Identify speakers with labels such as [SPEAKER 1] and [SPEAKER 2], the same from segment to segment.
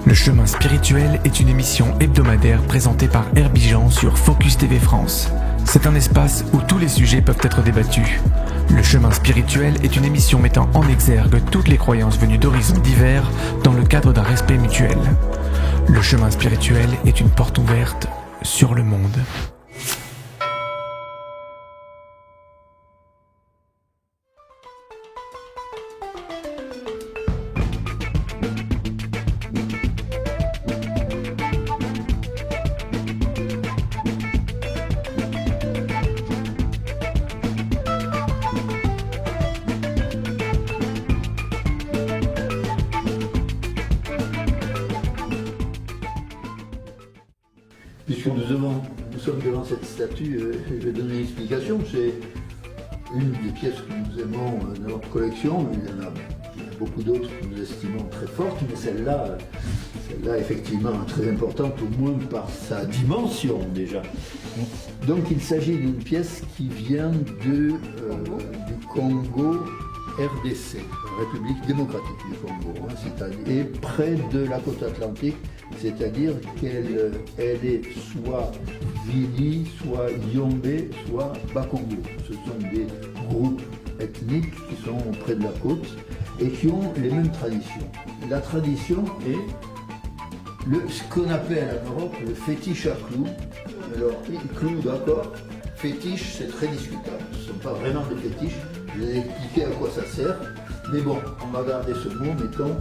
[SPEAKER 1] Le chemin spirituel est une émission hebdomadaire présentée par Herbijan sur Focus TV France. C'est un espace où tous les sujets peuvent être débattus. Le chemin spirituel est une émission mettant en exergue toutes les croyances venues d'horizons divers dans le cadre d'un respect mutuel. Le chemin spirituel est une porte ouverte sur le monde.
[SPEAKER 2] Puisque nous sommes devant cette statue, je vais donner une explication. C'est une des pièces que nous aimons dans notre collection. Il y en a beaucoup d'autres que nous estimons très fortes, mais celle-là effectivement très importante, au moins par sa dimension déjà. Donc il s'agit d'une pièce qui vient du Congo RDC, République démocratique du Congo, et près de la côte atlantique, c'est-à-dire qu'elle est soit Vili, soit Yombe, soit Bakongo. Ce sont des groupes ethniques qui sont près de la côte et qui ont les mêmes traditions. La tradition est ce qu'on appelle en Europe le fétiche à clous. Alors, clou, d'accord, fétiche, c'est très discutable. Ce ne sont pas vraiment des fétiches. Je vais expliquer à quoi ça sert. Mais bon, on va garder ce mot, mettons,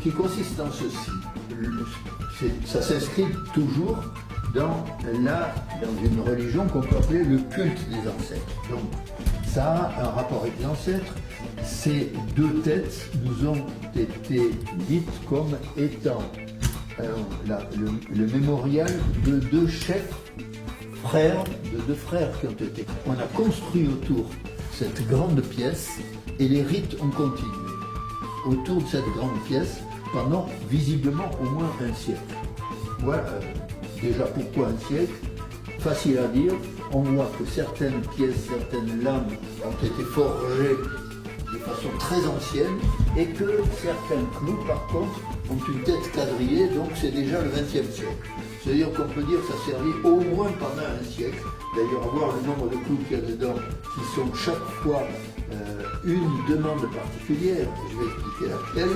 [SPEAKER 2] qui consiste en ceci. Ça s'inscrit toujours dans une religion qu'on peut appeler le culte des ancêtres. Donc, ça a un rapport avec les ancêtres. Ces deux têtes nous ont été dites comme étant le mémorial de deux chefs de deux frères qui ont été. On a construit autour cette grande pièce et les rites ont continué autour de cette grande pièce pendant visiblement au moins un siècle. Voilà déjà pourquoi un siècle. Facile à dire, on voit que certaines pièces, certaines lames ont été forgées de façon très ancienne et que certains clous par contre ont une tête quadrillée, donc c'est déjà le XXe siècle. C'est-à-dire qu'on peut dire que ça servit au moins pendant un siècle. D'ailleurs, voir le nombre de clous qu'il y a dedans, qui sont chaque fois une demande particulière, et je vais expliquer laquelle,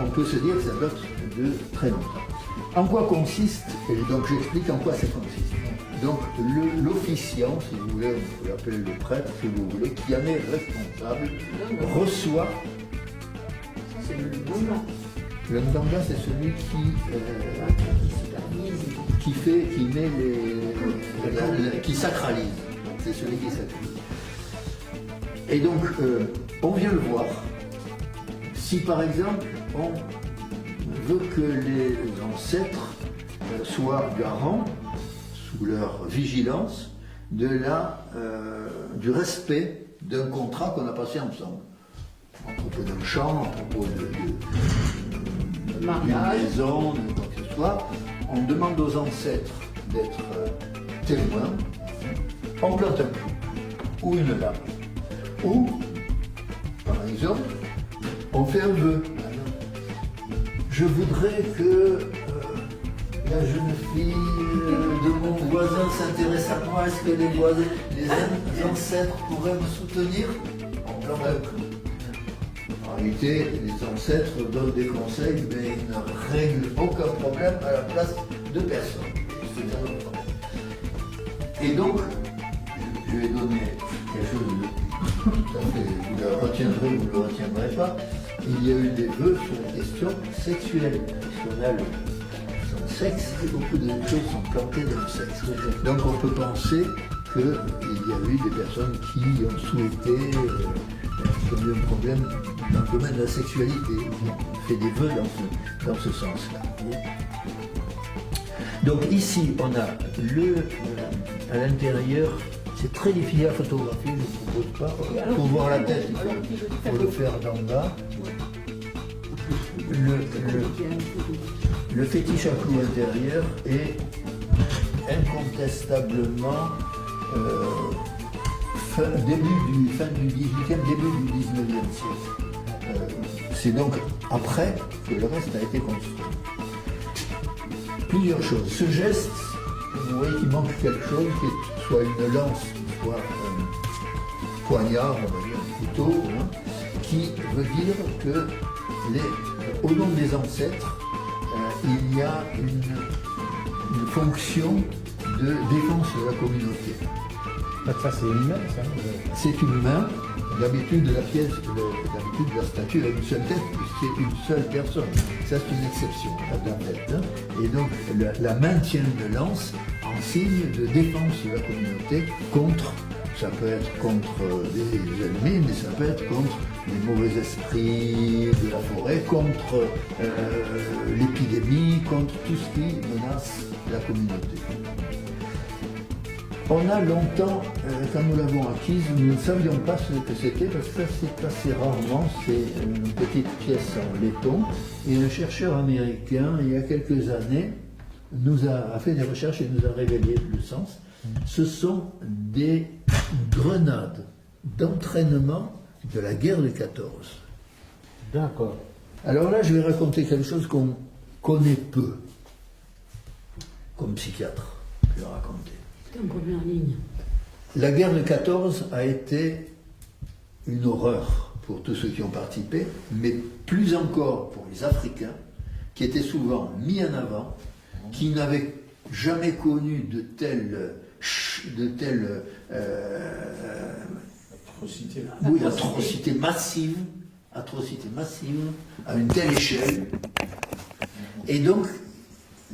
[SPEAKER 2] on peut se dire que ça date de très longtemps. En quoi consiste, et donc j'explique en quoi ça consiste. Donc l'officiant, si vous voulez, on peut l'appeler le prêtre, si vous voulez, qui en est responsable, reçoit.
[SPEAKER 3] C'est le Nganga.
[SPEAKER 2] Le Nganga, c'est celui qui sacralise. C'est celui qui sacralise. Et donc, on vient le voir. Si par exemple, on veut que les ancêtres soient garants, sous leur vigilance, du respect d'un contrat qu'on a passé ensemble. À propos d'un champ, à propos d'une maison, de quoi que ce soit, on demande aux ancêtres d'être témoins, on plante un clou, ou une lame, ou, par exemple, on fait un vœu. Je voudrais que la jeune fille de mon voisin s'intéresse à moi, est-ce que les ancêtres pourraient me soutenir? On plante un clou. En réalité, les ancêtres donnent des conseils, mais ils ne règlent aucun problème à la place de personne. C'est un autre problème. Et donc, je vais donner quelque chose de tout à fait, vous le retiendrez ou vous ne le retiendrez pas. Il y a eu des vœux sur la question sexuelle. Puisqu'on a son sexe, et beaucoup de choses sont plantées dans le sexe. Donc on peut penser qu'il y a eu des personnes qui ont souhaité qui ont eu un problème dans le domaine de la sexualité. On fait des vœux dans ce sens-là. Donc ici, on a à l'intérieur, c'est très difficile à photographier, je ne vous propose pas. Pour voir la tête, il faut le faire d'en bas. Le fétiche à clous intérieur est incontestablement fin du 18e, début du 19e siècle. c'est donc après que le reste a été construit. Plusieurs choses. Ce geste, vous voyez qu'il manque quelque chose, qui est soit une lance, soit un poignard, on va dire, un couteau, hein, qui veut dire que au nom des ancêtres, il y a une fonction de défense de la communauté.
[SPEAKER 4] Ça, c'est une main, ça.
[SPEAKER 2] C'est une main. D'habitude, d'habitude, la statue a une seule tête, puisque c'est une seule personne. Ça, c'est une exception, la tête. Hein. Et donc, la maintien de lance en signe de défense de la communauté contre, ça peut être contre des ennemis, mais ça peut être contre les mauvais esprits de la forêt, contre l'épidémie, contre tout ce qui menace la communauté. On a longtemps, quand nous l'avons acquise, nous ne savions pas ce que c'était, parce que ça c'est assez rarement, c'est une petite pièce en laiton, et un chercheur américain, il y a quelques années, a fait des recherches et nous a révélé le sens. Ce sont des grenades d'entraînement de la guerre de 14.
[SPEAKER 4] D'accord.
[SPEAKER 2] Alors là, je vais raconter quelque chose qu'on connaît peu, comme psychiatre, je vais raconter.
[SPEAKER 3] C'est en première ligne.
[SPEAKER 2] La guerre de 14 a été une horreur pour tous ceux qui ont participé, mais plus encore pour les Africains, qui étaient souvent mis en avant, qui n'avaient jamais connu de telles atrocités massives, à une telle échelle. Et donc,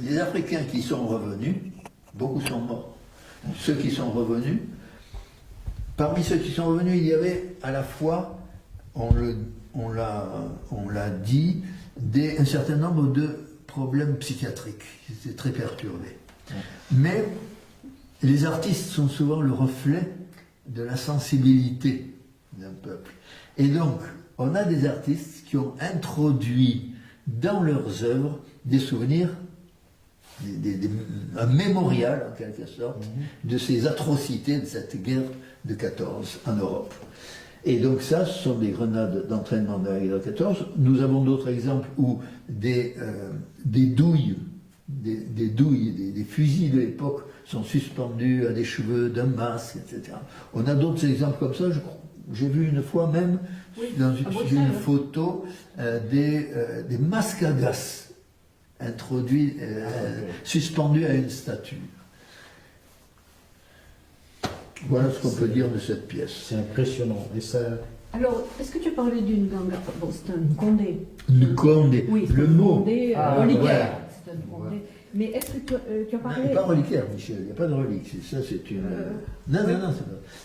[SPEAKER 2] les Africains qui sont revenus, beaucoup sont morts. Ceux qui sont revenus, parmi ceux qui sont revenus, il y avait à la fois, on l'a dit, un certain nombre de problèmes psychiatriques qui étaient très perturbés. Mais les artistes sont souvent le reflet de la sensibilité d'un peuple. Et donc, on a des artistes qui ont introduit dans leurs œuvres des souvenirs, un mémorial en quelque sorte de ces atrocités de cette guerre de 14 en Europe. Et donc ça, ce sont des grenades d'entraînement de la guerre de 14. Nous avons d'autres exemples où des douilles, des fusils de l'époque sont suspendus à des cheveux, d'un masque, etc. On a d'autres exemples comme ça. J'ai vu une fois même dans une photo des masques à gaz introduits, suspendus à une statue. Voilà ce qu'on peut dire de cette pièce.
[SPEAKER 4] C'est impressionnant. Et ça...
[SPEAKER 3] Alors, est-ce que tu parlais d'une ganga? Bon, c'est un condé.
[SPEAKER 2] Une condé.
[SPEAKER 3] Oui,
[SPEAKER 2] le mot.
[SPEAKER 3] Condé, reliquaire. Voilà. C'est un condé. Voilà. Mais est-ce que tu as parlé...
[SPEAKER 2] Pas reliquaire, Michel, il n'y a pas de relique. Ça, c'est une... Non,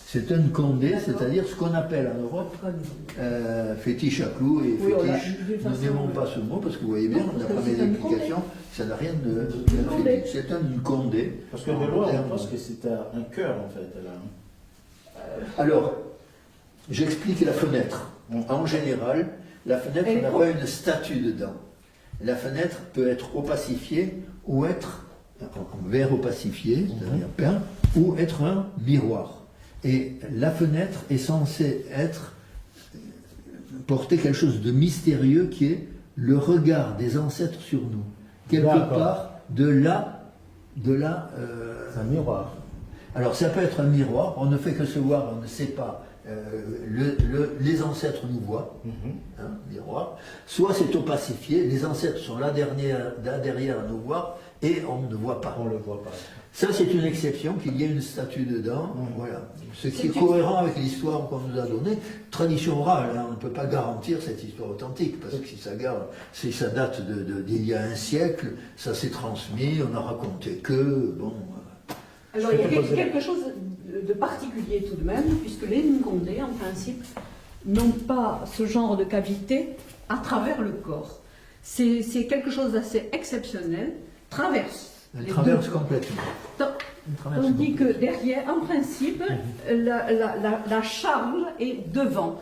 [SPEAKER 2] c'est un condé, c'est-à-dire ce qu'on appelle en Europe fétiche à clous et fétiche. Nous n'aimons pas ce mot parce que vous voyez bien, d'après mes explications, ça n'a rien de fétiche. C'est un condé.
[SPEAKER 4] Parce que de loin, on pense que c'est un cœur, en fait.
[SPEAKER 2] Alors, j'explique la fenêtre. En général, la fenêtre n'a pas une statue dedans. La fenêtre peut être opacifiée ou être en verre opacifié, c'est-à-dire peint, ou être un miroir. Et la fenêtre est censée porter quelque chose de mystérieux qui est le regard des ancêtres sur nous. Quelque part de là.
[SPEAKER 4] Un miroir.
[SPEAKER 2] Alors ça peut être un miroir, on ne fait que se voir, on ne sait pas. Les ancêtres nous voient, miroir. Soit c'est opacifié, les ancêtres sont là derrière à nous voir et on ne voit pas.
[SPEAKER 4] On ne le voit pas.
[SPEAKER 2] Ça c'est une exception, qu'il y ait une statue dedans. Voilà. Ce qui est cohérent avec l'histoire qu'on nous a donnée. Tradition orale, hein, on ne peut pas garantir cette histoire authentique, parce que si ça date d'il y a un siècle, ça s'est transmis, on a raconté que, bon...
[SPEAKER 3] Alors il y a quelque chose de particulier tout de même, puisque les Nkondé, en principe, n'ont pas ce genre de cavité à travers le corps. C'est quelque chose d'assez exceptionnel,
[SPEAKER 2] Elle traverse complètement.
[SPEAKER 3] On dit que derrière, en principe, la charge est devant.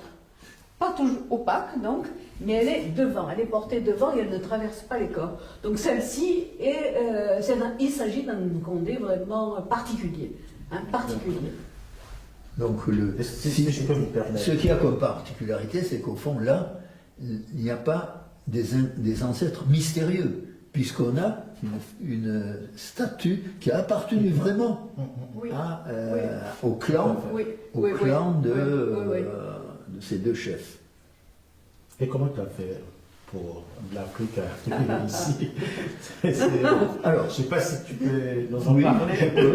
[SPEAKER 3] Pas toujours opaque, donc, mais elle est devant, elle est portée devant et elle ne traverse pas les corps. Donc celle-ci, il s'agit d'un Nkondé vraiment particulier.
[SPEAKER 2] Donc ce qui a comme particularité, c'est qu'au fond, là, il n'y a pas des ancêtres mystérieux, puisqu'on a une statue qui a appartenu vraiment
[SPEAKER 3] Oui.
[SPEAKER 2] au clan,
[SPEAKER 3] Oui.
[SPEAKER 2] au
[SPEAKER 3] Oui,
[SPEAKER 2] clan
[SPEAKER 3] oui.
[SPEAKER 2] de ces deux chefs.
[SPEAKER 4] Et comment tu as fait pour de l'Afrique arriver ici? Alors, je ne sais pas si tu peux nous en parler.
[SPEAKER 2] Je peux,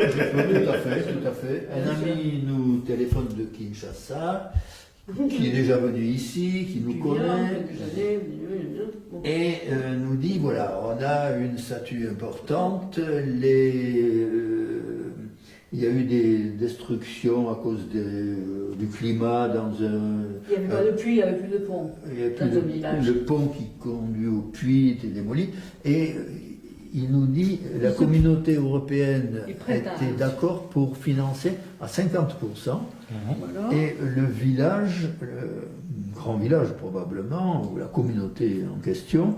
[SPEAKER 2] tout à fait. Un ami nous téléphone de Kinshasa, qui est déjà venu ici, qui nous connaît, et nous dit, voilà, on a une statue importante, il y a eu des destructions à cause du climat dans un...
[SPEAKER 3] Il n'y avait pas de puits, il n'y avait plus de pont.
[SPEAKER 2] Il y avait plus
[SPEAKER 3] Dans le village.
[SPEAKER 2] le pont qui conduit au puits était démoli. Et il nous dit la communauté européenne était d'accord pour financer à 50%.
[SPEAKER 3] Voilà.
[SPEAKER 2] Et le village, le grand village probablement, ou la communauté en question,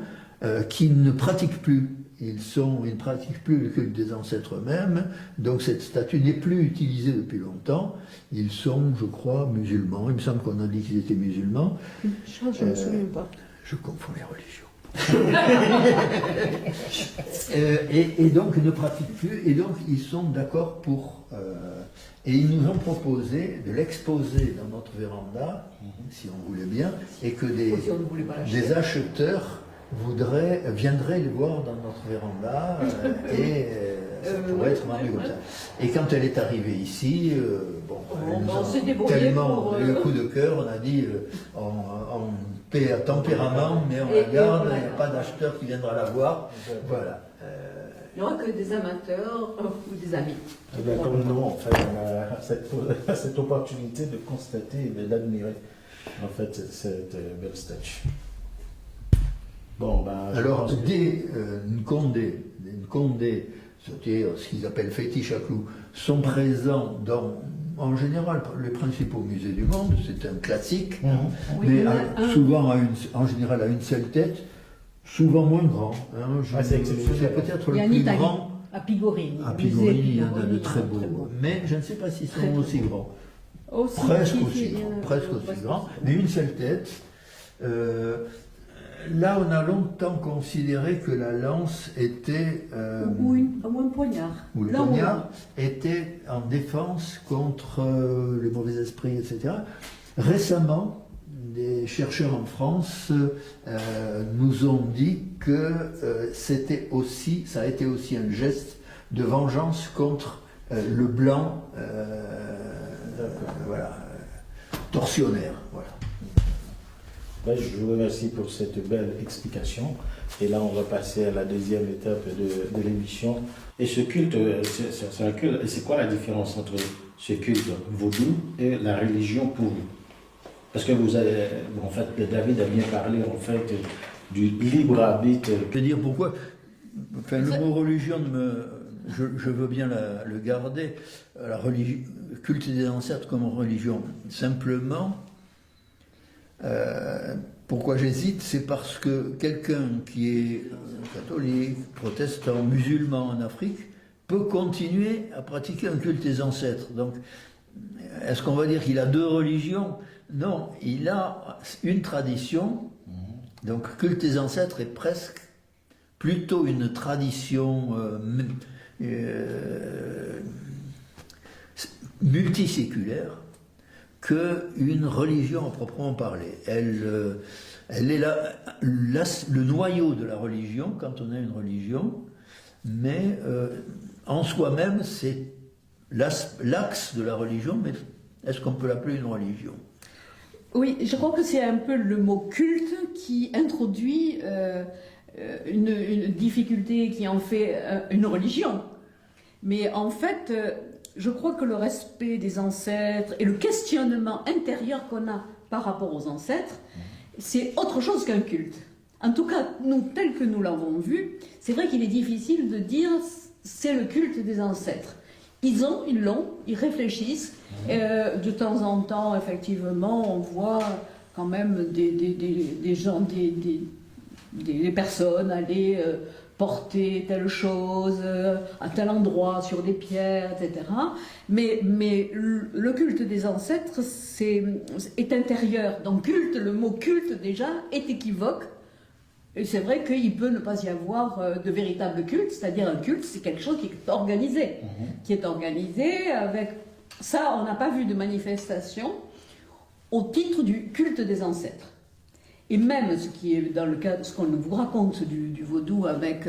[SPEAKER 2] qui ne pratique plus. Ils ne pratiquent plus le culte des ancêtres eux-mêmes, donc cette statue n'est plus utilisée depuis longtemps. Ils sont, je crois, musulmans. Il me semble qu'on a dit qu'ils étaient musulmans.
[SPEAKER 3] Je ne me souviens pas.
[SPEAKER 2] Je confonds les religions. Et donc ils ne pratiquent plus, et donc ils sont d'accord pour... et ils nous ont proposé de l'exposer dans notre véranda, si on voulait bien, et que
[SPEAKER 3] Si on ne voulait pas l'acheter.
[SPEAKER 2] des acheteurs viendraient les voir dans notre véranda, et ça pourrait être vendu comme ça. Et quand elle est arrivée ici,
[SPEAKER 3] on s'est débrouillé
[SPEAKER 2] tellement
[SPEAKER 3] pour,
[SPEAKER 2] le coup de cœur, on a dit on paie à tempérament, mais on la garde, il n'y a pas d'acheteur qui viendra la voir. Voilà.
[SPEAKER 3] Il n'y aura que des amateurs ou des amis.
[SPEAKER 4] Eh bien, comme nous, en fait, on a cette opportunité de constater et d'admirer en fait cette belle statue. Bon, ben,
[SPEAKER 2] alors, des Nkondé, c'est-à-dire ce qu'ils appellent fétiches à clous, sont présents en général les principaux musées du monde, c'est un classique,
[SPEAKER 3] Oui,
[SPEAKER 2] mais
[SPEAKER 3] il y en a un.
[SPEAKER 2] souvent en général à une seule tête, souvent moins grand.
[SPEAKER 4] c'est exceptionnel.
[SPEAKER 2] C'est peut-être
[SPEAKER 3] Il y
[SPEAKER 2] le
[SPEAKER 3] a en
[SPEAKER 2] plus
[SPEAKER 3] Italie,
[SPEAKER 2] grand.
[SPEAKER 3] à Pigorini.
[SPEAKER 2] À
[SPEAKER 3] Le musée
[SPEAKER 2] Pigorini, il y en a
[SPEAKER 3] Pigorini,
[SPEAKER 2] de très beaux, mais je ne sais pas s'ils sont aussi grands. Presque aussi grands, mais une seule tête. Là, on a longtemps considéré que la lance était,
[SPEAKER 3] ou un poignard.
[SPEAKER 2] ou le
[SPEAKER 3] Là,
[SPEAKER 2] poignard était en défense contre les mauvais esprits, etc. Récemment, des chercheurs en France nous ont dit que ça a été aussi un geste de vengeance contre le blanc, tortionnaire. Voilà.
[SPEAKER 4] Ben, je vous remercie pour cette belle explication. Et là, on va passer à la deuxième étape de l'émission. Et ce culte, c'est un culte. Et c'est quoi la différence entre ce culte vaudou et la religion pour vous? Parce que vous avez, en fait, David a bien parlé, en fait, du libre arbitre.
[SPEAKER 2] Je veux dire pourquoi. Enfin, le mot religion, je veux bien le garder. La religion, culte des ancêtres comme religion. Simplement. Pourquoi j'hésite, c'est parce que quelqu'un qui est catholique, protestant, musulman en Afrique peut continuer à pratiquer un culte des ancêtres. Donc, est-ce qu'on va dire qu'il a deux religions? Non, il a une tradition. Donc, culte des ancêtres est presque plutôt une tradition multiséculaire qu'une religion à proprement parler. Elle est le noyau de la religion quand on a une religion, mais en soi-même c'est l'axe de la religion, mais est-ce qu'on peut l'appeler une religion?
[SPEAKER 3] Oui, je crois que c'est un peu le mot culte qui introduit une difficulté qui en fait une religion. Mais en fait, je crois que le respect des ancêtres et le questionnement intérieur qu'on a par rapport aux ancêtres, c'est autre chose qu'un culte. En tout cas, nous, tel que nous l'avons vu, c'est vrai qu'il est difficile de dire c'est le culte des ancêtres. Ils l'ont, ils réfléchissent. De temps en temps, effectivement, on voit quand même des gens, des personnes aller porter telle chose à tel endroit, sur des pierres, etc. Mais le culte des ancêtres est intérieur. Donc culte, le mot culte déjà est équivoque. Et c'est vrai qu'il peut ne pas y avoir de véritable culte, c'est-à-dire un culte, c'est quelque chose qui est organisé. Qui est organisé avec... Ça, on n'a pas vu de manifestation au titre du culte des ancêtres. Et même ce qui est dans le cas, ce qu'on vous raconte du vaudou avec...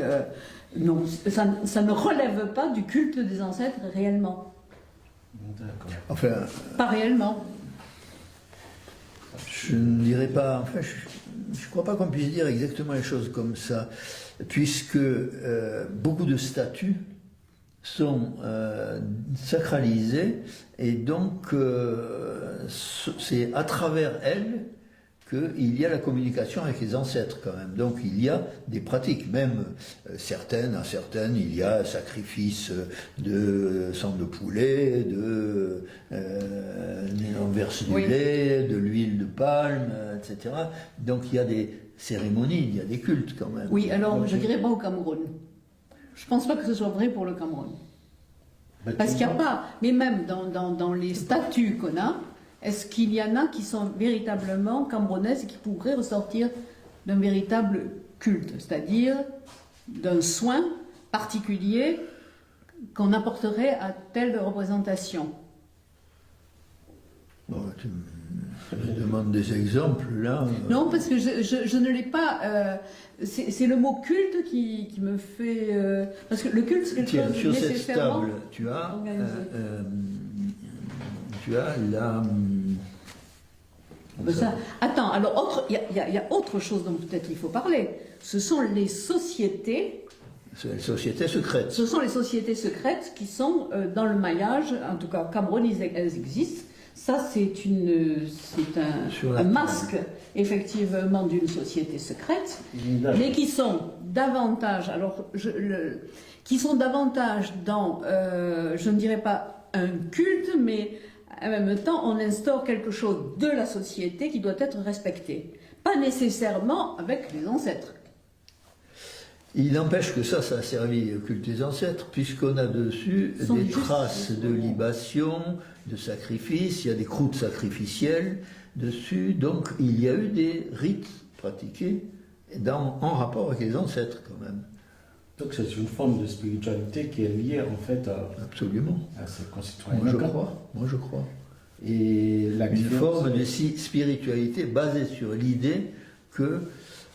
[SPEAKER 3] non, ça ne relève pas du culte des ancêtres réellement.
[SPEAKER 4] D'accord.
[SPEAKER 2] Enfin,
[SPEAKER 3] Pas réellement.
[SPEAKER 2] je ne dirais pas... Enfin, je ne crois pas qu'on puisse dire exactement les choses comme ça, puisque beaucoup de statues sont sacralisées, et donc c'est à travers elles qu'il y a la communication avec les ancêtres quand même. Donc il y a des pratiques, même à certaines, il y a sacrifice de sang de poulet, on verse du lait, de l'huile de palme, etc. Donc il y a des cérémonies, il y a des cultes quand même.
[SPEAKER 3] Oui, alors je dirais pas au Cameroun. Je pense pas que ce soit vrai pour le Cameroun. Parce qu'il n'y a pas, mais même dans les statues qu'on a, est-ce qu'il y en a qui sont véritablement camerounaises et qui pourraient ressortir d'un véritable culte, c'est-à-dire d'un soin particulier qu'on apporterait à telle représentation?
[SPEAKER 2] Bon, tu me demandes des exemples là.
[SPEAKER 3] Non, parce que je ne l'ai pas. C'est le mot culte qui me fait. Parce que le culte, c'est quelque chose
[SPEAKER 2] sur cette
[SPEAKER 3] nécessairement
[SPEAKER 2] table, tu as
[SPEAKER 3] organisé.
[SPEAKER 2] la...
[SPEAKER 3] Attends, alors il y a autre chose dont peut-être il faut parler. Ce sont les sociétés.
[SPEAKER 2] C'est les sociétés secrètes.
[SPEAKER 3] Ce sont les sociétés secrètes qui sont dans le maillage, en tout cas au Cameroun, elles existent. Ça, c'est un masque, effectivement, d'une société secrète, mais qui sont davantage, qui sont davantage dans, je ne dirais pas un culte, mais en même temps, on instaure quelque chose de la société qui doit être respecté. Pas nécessairement avec les ancêtres.
[SPEAKER 2] Il n'empêche que ça a servi au culte des ancêtres, puisqu'on a dessus des traces de libation, de sacrifice, il y a des croûtes sacrificielles dessus, donc il y a eu des rites pratiqués en rapport avec les ancêtres quand même.
[SPEAKER 4] Donc c'est une forme de spiritualité qui est liée en fait
[SPEAKER 2] Absolument.
[SPEAKER 4] À ses concitoyens.
[SPEAKER 2] Moi je crois.
[SPEAKER 4] Et
[SPEAKER 2] une forme de spiritualité basée sur l'idée que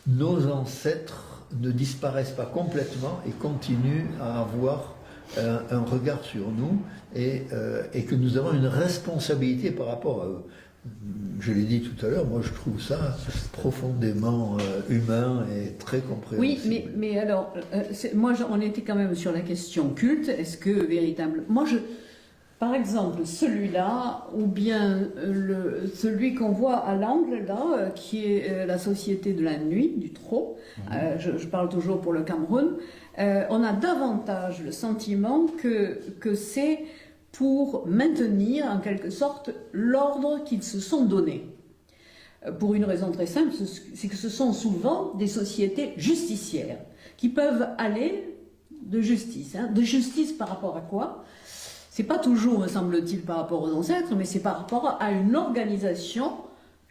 [SPEAKER 2] nos ancêtres ne disparaissent pas complètement et continuent à avoir un regard sur nous et que nous avons une responsabilité par rapport à eux. Je l'ai dit tout à l'heure, moi je trouve ça profondément humain et très compréhensible.
[SPEAKER 3] Oui, mais alors, on était quand même sur la question culte. Est-ce que véritable... Par exemple, celui-là, ou bien celui qu'on voit à l'angle, là, qui est la Société de la Nuit, du Trot, je parle toujours pour le Cameroun, on a davantage le sentiment que c'est pour maintenir, en quelque sorte, l'ordre qu'ils se sont donnés. Pour une raison très simple, c'est que ce sont souvent des sociétés justicières, qui peuvent aller de justice. De justice par rapport à quoi ? C'est pas toujours, me semble-t-il, par rapport aux ancêtres, mais c'est par rapport à une organisation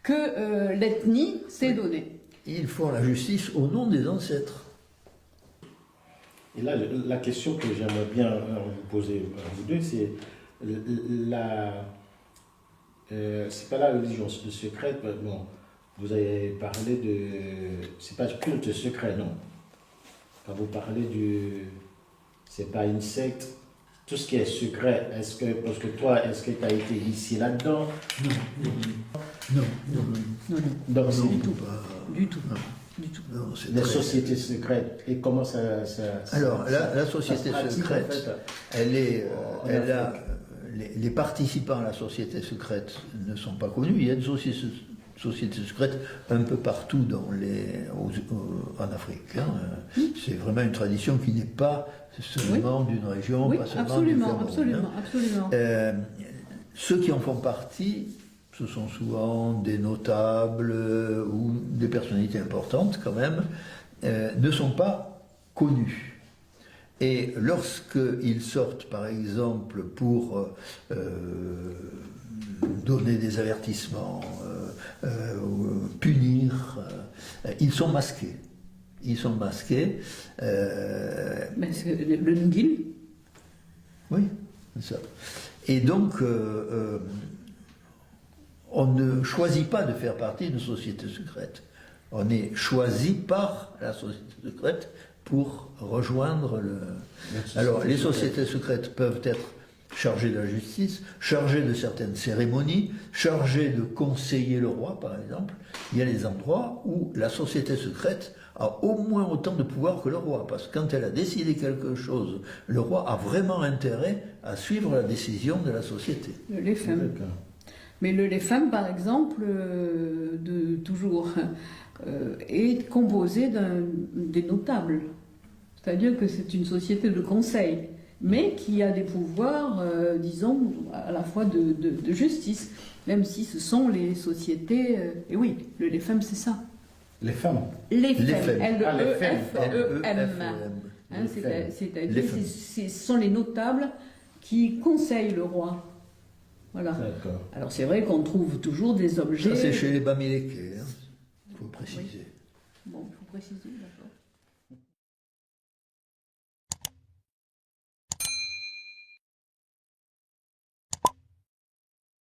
[SPEAKER 3] que l'ethnie s'est donnée.
[SPEAKER 2] Ils font la justice au nom des ancêtres.
[SPEAKER 4] Et là, la question que j'aimerais bien vous poser à vous deux, c'est c'est pas la religion secrète, bon, vous avez parlé de... C'est pas culte secret, non. Quand vous parlez c'est pas une secte. Tout ce qui est secret, parce que toi, est-ce que tu as été initié là-dedans?
[SPEAKER 2] Non.
[SPEAKER 4] Donc, c'est
[SPEAKER 2] du tout.
[SPEAKER 3] Du tout.
[SPEAKER 2] Non.
[SPEAKER 3] Du tout.
[SPEAKER 2] Non,
[SPEAKER 4] les sociétés secrètes, et comment ça
[SPEAKER 2] alors, la société secrète,
[SPEAKER 4] en fait,
[SPEAKER 2] elle a... Les participants à la société secrète ne sont pas connus. Il y a des sociétés secrètes un peu partout en Afrique. C'est vraiment une tradition qui n'est pas seulement d'une région, pas seulement du Cameroun.
[SPEAKER 3] Absolument.
[SPEAKER 2] Ceux qui en font partie, ce sont souvent des notables ou des personnalités importantes quand même, ne sont pas connus. Et lorsqu'ils sortent, par exemple, pour donner des avertissements, punir, ils sont masqués. Ils sont masqués.
[SPEAKER 3] Mais c'est le Ngil.
[SPEAKER 2] Oui, c'est ça. Et donc, on ne choisit pas de faire partie d'une société secrète. On est choisi par la société secrète pour rejoindre le... Alors, les sociétés secrètes peuvent être chargées de la justice, chargées de certaines cérémonies, chargées de conseiller le roi, par exemple. Il y a des endroits où la société secrète a au moins autant de pouvoir que le roi, parce que quand elle a décidé quelque chose, le roi a vraiment intérêt à suivre la décision de la société.
[SPEAKER 3] Le Lefem. Mais le Lefem, par exemple, est composé des notables. C'est-à-dire que c'est une société de conseil, mais qui a des pouvoirs, disons, à la fois de justice, même si ce sont les sociétés... et oui, le Lefem, c'est ça.
[SPEAKER 4] Les femmes.
[SPEAKER 3] Lefem.
[SPEAKER 2] L-E-F-E-M.
[SPEAKER 3] C'est-à-dire que ce sont les notables qui conseillent le roi. Voilà.
[SPEAKER 4] D'accord.
[SPEAKER 3] Alors c'est vrai qu'on trouve toujours des objets...
[SPEAKER 2] Ça, c'est chez les Bamilékés, il faut préciser.
[SPEAKER 3] Oui. Bon, il faut préciser, d'accord.